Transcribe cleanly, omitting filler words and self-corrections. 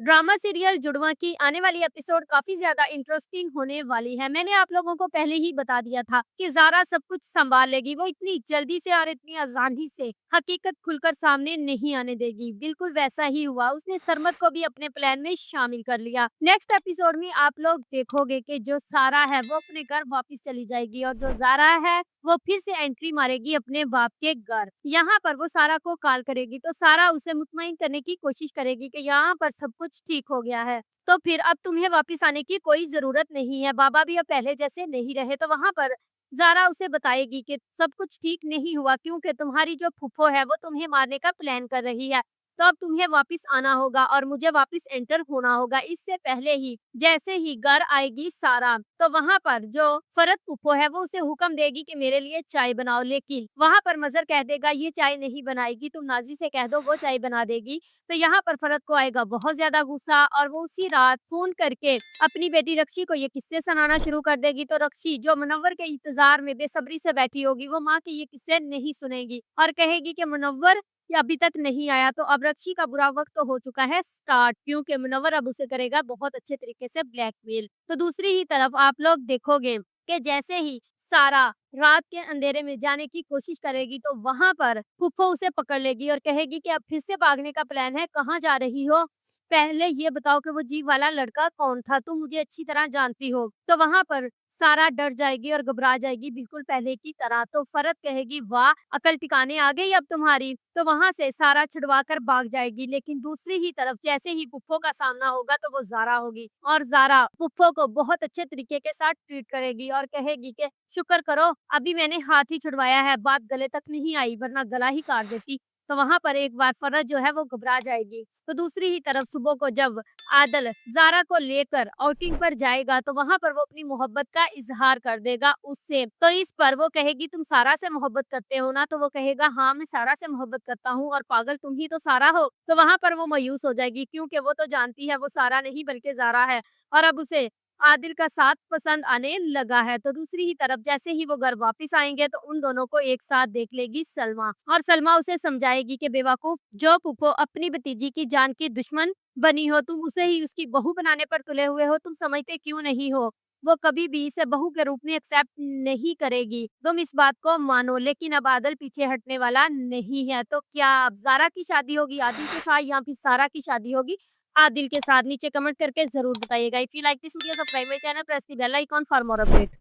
Drama serial जुड़वा की आने वाली एपिसोड काफी ज्यादा इंटरेस्टिंग होने वाली है। मैंने आप लोगों को पहले ही बता दिया था कि ज़ारा सब कुछ संभाल लेगी। वो इतनी जल्दी से और इतनी आसानी से हकीकत खुलकर सामने नहीं आने देगी। बिल्कुल वैसा ही हुआ, उसने सरमत को भी अपने प्लान में शामिल कर लिया। नेक्स्ट एपिसोड में आप लोग देखोगे कि जो सारा है वो अपने घर वापस चली जाएगी और जो ज़ारा है वो फिर से एंट्री मारेगी अपने बाप के घर। यहाँ पर वो सारा को कॉल करेगी तो सारा उसे मुतमईन करने की कोशिश करेगी कि यहाँ पर सब कुछ ठीक हो गया है, तो फिर अब तुम्हें वापस आने की कोई ज़रूरत नहीं है, बाबा भी अब पहले जैसे नहीं रहे। तो वहाँ पर ज़ारा उसे बताएगी कि सब कुछ ठीक नहीं हुआ क्योंकि तुम्हारी जो फूफो है वो तुम्हें मारने का प्लान कर रही है। तो अब तुम्हें वापस आना होगा और मुझे वापस एंटर होना होगा। इससे पहले ही जैसे ही घर आएगी सारा, तो वहाँ पर जो फरत फूफो है वो उसे हुक्म देगी कि मेरे लिए चाय बनाओ, लेकिन वहाँ पर मजर कह देगा ये चाय नहीं बनाएगी, तुम नाजी से कह दो वो चाय बना देगी। तो यहाँ पर फरत को आएगा बहुत ज्यादा गुस्सा और वो उसी रात फोन करके अपनी बेटी रक्षी को ये किस्से सुनाना शुरू कर देगी। तो रक्षी जो मुनव्वर के इंतजार में बेसब्री से बैठी होगी, वो माँ के ये किस्से नहीं सुनेगी और कहेगी कि मुनव्वर ये अभी तक नहीं आया। तो अब रक्षी का बुरा वक्त तो हो चुका है स्टार्ट, क्योंकि मुनव्वर अब उसे करेगा बहुत अच्छे तरीके से ब्लैकमेल। तो दूसरी ही तरफ आप लोग देखोगे कि जैसे ही सारा रात के अंधेरे में जाने की कोशिश करेगी तो वहां पर फूफो उसे पकड़ लेगी और कहेगी कि अब फिर से भागने का प्लान है, कहाँ जा रही हो? पहले ये बताओ कि वो जीव वाला लड़का कौन था? तुम मुझे अच्छी तरह जानती हो। तो वहां पर सारा डर जाएगी और घबरा जाएगी बिल्कुल पहले की तरह। तो फरत कहेगी वाह, अकल टिकाने आ गई अब तुम्हारी। तो वहां से सारा छुड़वा कर भाग जाएगी। लेकिन दूसरी ही तरफ जैसे ही पुप्पो का सामना होगा तो वो ज़ारा होगी और ज़ारा पुप्पो को बहुत अच्छे तरीके के साथ ट्रीट करेगी और कहेगी कि शुक्र करो अभी मैंने हाथ ही छुड़वाया है, बात गले तक नहीं आई वरना गला ही काट देती। तो वहां पर एक बार फरत जो है वो घबरा जाएगी। तो दूसरी ही तरफ सुबह को जब आदल ज़ारा को लेकर आउटिंग पर जाएगा तो वहां पर वो अपनी मोहब्बत का इजहार कर देगा उससे। तो इस पर वो कहेगी तुम सारा से मोहब्बत करते हो ना? तो वो कहेगा हाँ मैं सारा से मोहब्बत करता हूँ और पागल तुम ही तो सारा हो। तो वहां पर वो मायूस हो जाएगी क्योंकि वो तो जानती है वो सारा नहीं बल्कि ज़ारा है और अब उसे आदिल का साथ पसंद आने लगा है। तो दूसरी ही तरफ जैसे ही वो घर वापस आएंगे तो उन दोनों को एक साथ देख लेगी सलमा और सलमा उसे समझाएगी कि बेवकूफ, जो पुप्पो अपनी भतीजी की जान की दुश्मन बनी हो, तुम उसे ही उसकी बहू बनाने पर तुले हुए हो, तुम समझते क्यों नहीं हो? वो कभी भी इसे बहू के रूप में एक्सेप्ट नहीं करेगी, तुम इस बात को मानो। लेकिन अब आदिल पीछे हटने वाला नहीं है। तो क्या अब ज़ारा की शादी होगी आदिल के साथ या फिर सारा की शादी होगी आदिल के साथ? नीचे कमेंट करके जरूर बताइएगा। If you like this video subscribe my channel, press the bell icon for more update.